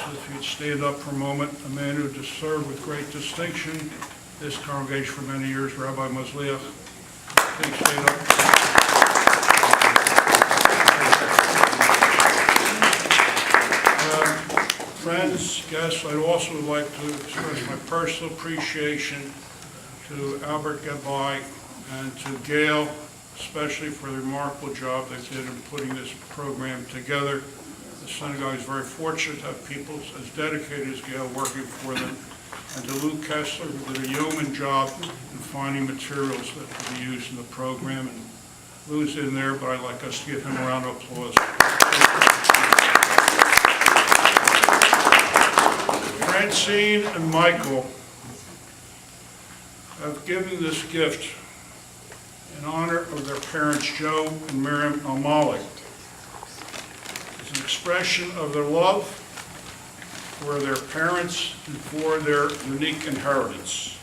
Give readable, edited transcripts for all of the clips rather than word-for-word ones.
if you'd stand up for a moment, a man who has served with great distinction this congregation for many years, Rabbi Mosliach. Please stand up. Friends, guests, I'd also like to express my personal appreciation to Albert Gabai and to Gail, especially for the remarkable job they did in putting this program together. The synagogue is very fortunate to have people as dedicated as Gail working for them, and to Lou Kessler, who did a yeoman job in finding materials that could be used in the program. And Lou's in there, but I'd like us to give him a round of applause. Francine and Michael have given this gift in honor of their parents, Joe and Miriam Elmaleh. It's an expression of their love for their parents and for their unique inheritance.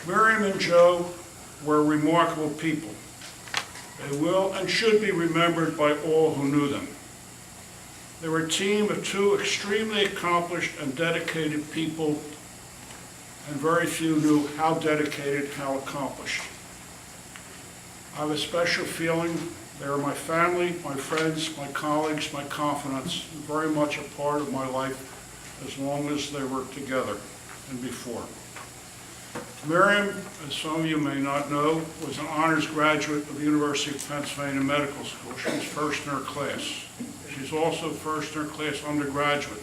Miriam and Joe were remarkable people. They will and should be remembered by all who knew them. They were a team of two extremely accomplished and dedicated people, and very few knew how dedicated, how accomplished. I have a special feeling. They are my family, my friends, my colleagues, my confidants, and very much a part of my life as long as they were together and before. Miriam, as some of you may not know, was an honors graduate of the University of Pennsylvania Medical School. She was first in her class. She's also first in her class undergraduate.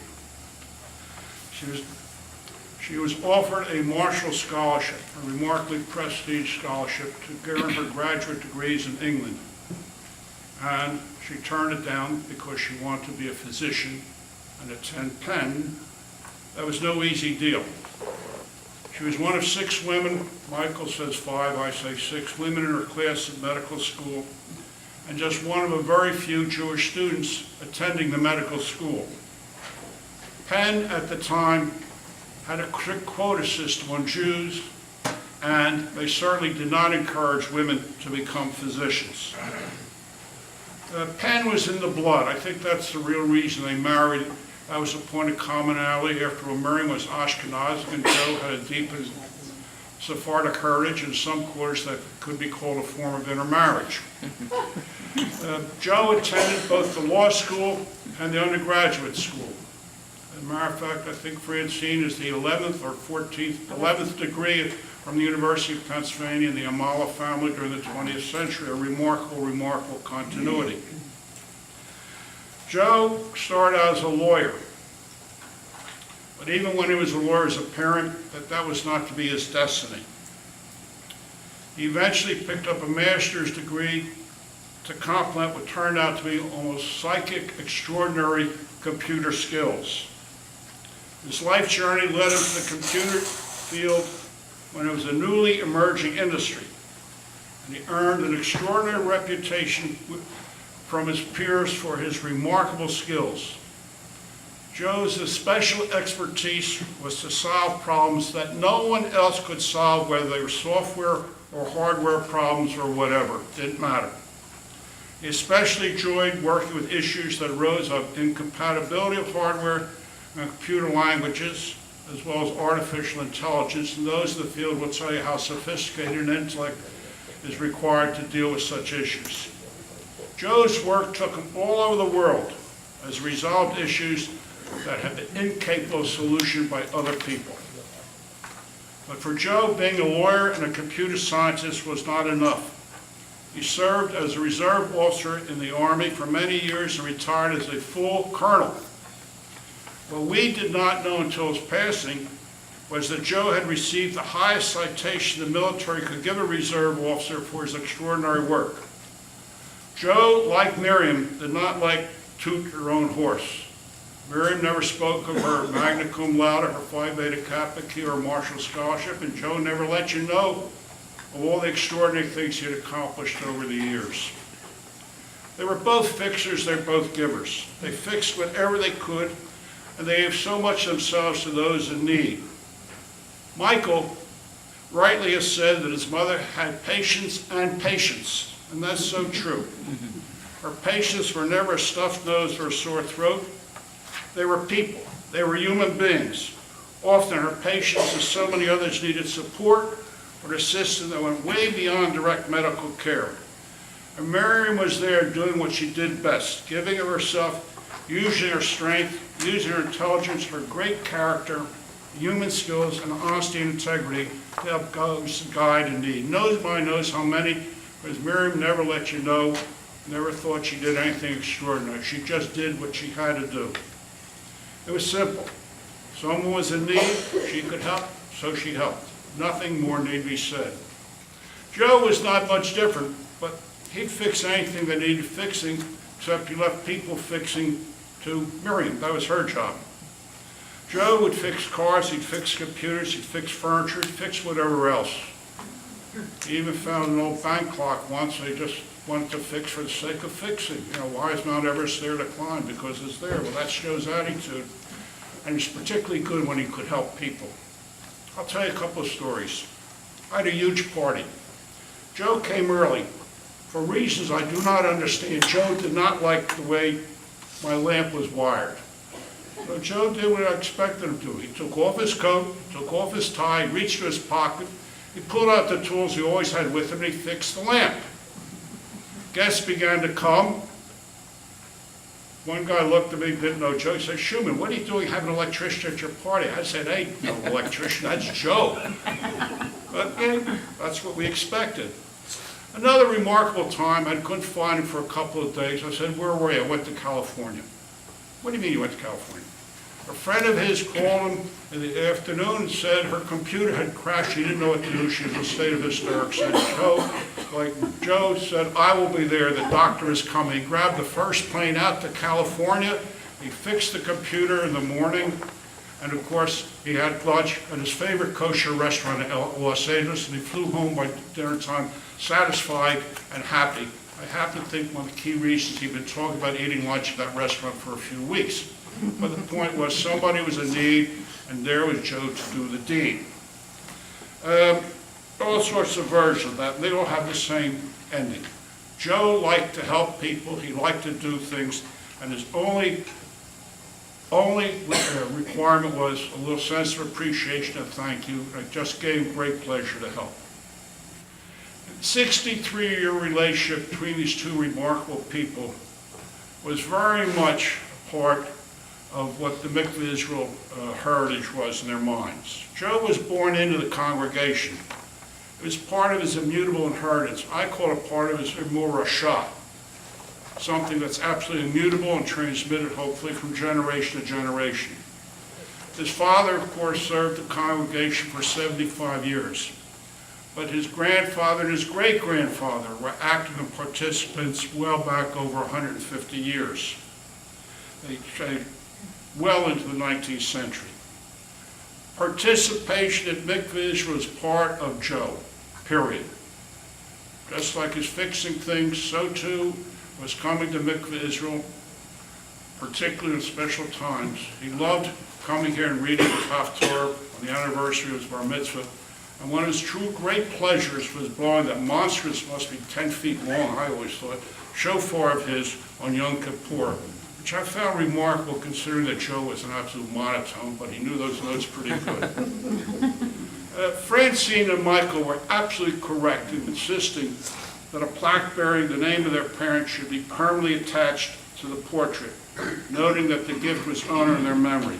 She was offered a Marshall Scholarship, a remarkably prestigious scholarship, to give her graduate degrees in England. And she turned it down because she wanted to be a physician and attend Penn. That was no easy deal. She was one of 6 women, Michael says 5, I say 6, women in her class at medical school, and just one of a very few Jewish students attending the medical school. Penn, at the time, had a strict quota system on Jews, and they certainly did not encourage women to become physicians. Penn was in the blood. I think that's the real reason they married. That was a point of commonality. After all, Miriam was Ashkenazi, and Joe had a deep Sephardic heritage, in some quarters that could be called a form of intermarriage. Joe attended both the law school and the undergraduate school. As a matter of fact, I think Francine is the 11th or 11th degree from the University of Pennsylvania in the Elmaleh family during the 20th century, a remarkable, remarkable continuity. Joe started out as a lawyer, but even when he was a lawyer, it was apparent that that was not to be his destiny. He eventually picked up a master's degree to complement what turned out to be almost psychic, extraordinary computer skills. His life journey led him to the computer field when it was a newly emerging industry, and he earned an extraordinary reputation from his peers for his remarkable skills. Joe's special expertise was to solve problems that no one else could solve, whether they were software or hardware problems or whatever. It didn't matter. He especially enjoyed working with issues that arose of incompatibility of hardware and computer languages, as well as artificial intelligence, and those in the field will tell you how sophisticated an intellect is required to deal with such issues. Joe's work took him all over the world as he resolved issues that had been incapable of solution by other people. But for Joe, being a lawyer and a computer scientist was not enough. He served as a reserve officer in the Army for many years and retired as a full colonel. What we did not know until his passing was that Joe had received the highest citation the military could give a reserve officer for his extraordinary work. Joe, like Miriam, did not like toot her own horse. Miriam never spoke of her magna cum laude, her Phi Beta Kappa key, or Marshall Scholarship, and Joe never let you know of all the extraordinary things he had accomplished over the years. They were both fixers, they were both givers. They fixed whatever they could, and they gave so much themselves to those in need. Michael rightly has said that his mother had patience and patience. And that's so true. Her patients were never a stuffed nose or a sore throat. They were people. They were human beings. Often her patients, as so many others, needed support or assistance that went way beyond direct medical care. And Miriam was there doing what she did best, giving of herself, using her strength, using her intelligence, her great character, human skills, and honesty and integrity to help those guide in need. Nobody knows how many, because Miriam never let you know, never thought she did anything extraordinary. She just did what she had to do. It was simple. Someone was in need, she could help, so she helped. Nothing more need be said. Joe was not much different, but he'd fix anything that needed fixing, except he left people fixing to Miriam. That was her job. Joe would fix cars, he'd fix computers, he'd fix furniture, he'd fix whatever else. He even found an old bank clock once they just wanted to fix for the sake of fixing. You know, why is Mount Everest there to climb? Because it's there. Well, that's Joe's attitude. And he's particularly good when he could help people. I'll tell you a couple of stories. I had a huge party. Joe came early. For reasons I do not understand, Joe did not like the way my lamp was wired. So Joe did what I expected him to. He took off his coat, took off his tie, reached to his pocket, he pulled out the tools he always had with him, and he fixed the lamp. Guests began to come. One guy looked at me, didn't know Joe. He said, "Schumann, what are you doing having an electrician at your party?" I said, "Hey, no electrician, that's Joe." But yeah, that's what we expected. Another remarkable time, I couldn't find him for a couple of days. I said, "Where were you?" "I went to California." "What do you mean you went to California?" A friend of his called him in the afternoon and said her computer had crashed. She didn't know what to do. She was in a state of hysterics. Said, Joe said, "I will be there. The doctor is coming." He grabbed the first plane out to California. He fixed the computer in the morning. And of course, he had lunch at his favorite kosher restaurant in Los Angeles, and he flew home by dinner time satisfied and happy. I happen to think one of the key reasons he'd been talking about eating lunch at that restaurant for a few weeks. But the point was, somebody was in need, and there was Joe to do the deed. All sorts of versions of that, and they all have the same ending. Joe liked to help people, he liked to do things, and his only requirement was a little sense of appreciation and thank you. It just gave great pleasure to help. The 63-year relationship between these two remarkable people was very much part of what the Mikveh Israel heritage was in their minds. Joe was born into the congregation. It was part of his immutable inheritance. I call it part of his imurashah, something that's absolutely immutable and transmitted, hopefully, from generation to generation. His father, of course, served the congregation for 75 years. But his grandfather and his great-grandfather were active participants well back over 150 years. They say well into the 19th century. Participation at Mikveh Israel was part of Joe, period. Just like his fixing things, so too was coming to Mikveh Israel, particularly in special times. He loved coming here and reading the Haftorah on the anniversary of his bar mitzvah. And one of his true great pleasures was blowing that monstrous, must be 10 feet long, I always thought, shofar of his on Yom Kippur, which I found remarkable considering that Joe was an absolute monotone, but he knew those notes pretty good. Francine and Michael were absolutely correct in insisting that a plaque bearing the name of their parents should be permanently attached to the portrait, noting that the gift was honored in their memory.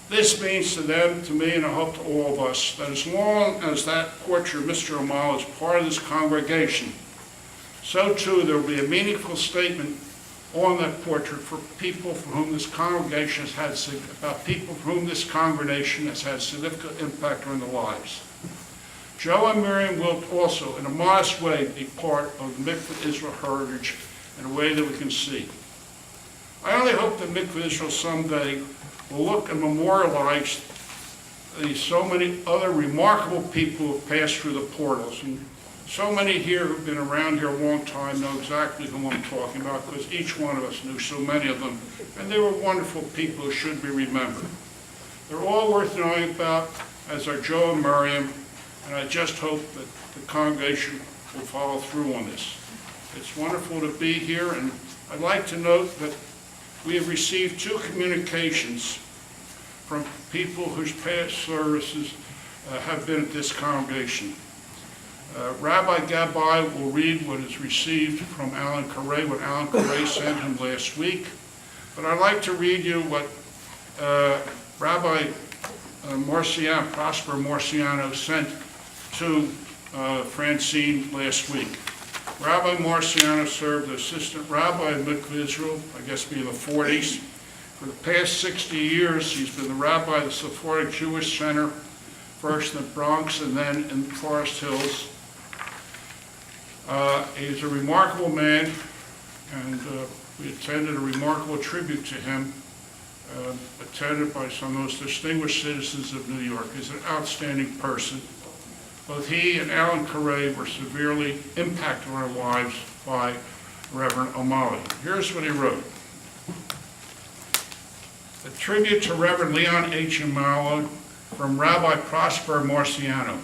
This means to them, to me, and I hope to all of us, that as long as that portrait of Mr. Elmaleh is part of this congregation, so too there will be a meaningful statement on that portrait for people for whom this congregation has had, about people for whom this congregation has had significant impact on their lives. Joe and Miriam will also, in a modest way, be part of the Mikveh Israel heritage in a way that we can see. I only hope that Mikveh Israel someday will look and memorialize the so many other remarkable people who have passed through the portals. And so many here who've been around here a long time know exactly who I'm talking about, because each one of us knew so many of them, and they were wonderful people who should be remembered. They're all worth knowing about, as are Joe and Miriam, and I just hope that the congregation will follow through on this. It's wonderful to be here, and I'd like to note that we have received 2 communications from people whose past services have been at this congregation. Rabbi Gabbai will read what is received from Alan Carey, what Alan Carey sent him last week. But I'd like to read you what Rabbi Marciano, Prosper Marciano, sent to Francine last week. Rabbi Marciano served as assistant rabbi in Mikveh Israel, I guess be in the 40s. For the past 60 years, he's been the rabbi of the Sephardic Jewish Center, first in the Bronx and then in Forest Hills. He's a remarkable man, and we attended a remarkable tribute to him, attended by some of the most distinguished citizens of New York. He's an outstanding person. Both he and Alan Carey were severely impacted on our lives by Reverend Elmaleh. Here's what he wrote. A tribute to Reverend Leon H. Elmaleh from Rabbi Prosper Marciano.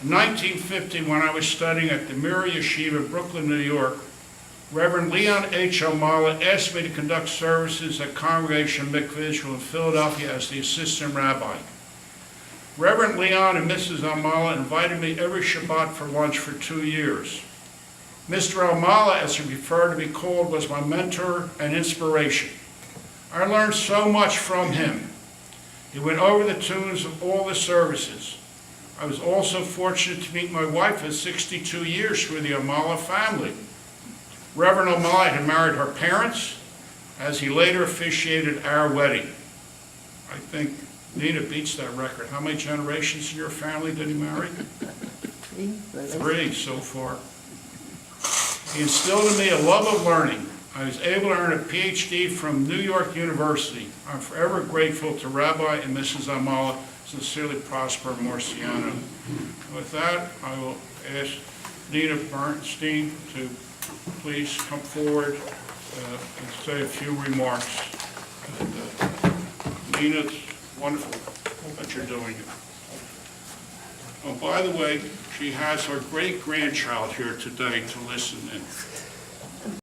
In 1950, when I was studying at the Mir Yeshiva, Brooklyn, New York, Reverend Leon H. Elmaleh asked me to conduct services at Congregation Mikveh Israel in Philadelphia as the assistant rabbi. Reverend Leon and Mrs. Elmaleh invited me every Shabbat for lunch for 2 years. Mr. Elmaleh, as he preferred to be called, was my mentor and inspiration. I learned so much from him. He went over the tunes of all the services. I was also fortunate to meet my wife of 62 years through the Elmaleh family. Reverend Elmaleh had married her parents, as he later officiated our wedding. I think Nina beats that record. How many generations in your family did he marry? 3 so far. He instilled in me a love of learning. I was able to earn a PhD from New York University. I'm forever grateful to Rabbi and Mrs. Elmaleh. Sincerely, Prosper Marciano. With that, I will ask Nina Bernstein to please come forward and say a few remarks. And, Nina, it's wonderful that you're doing it. Oh, by the way, she has her great-grandchild here today to listen in.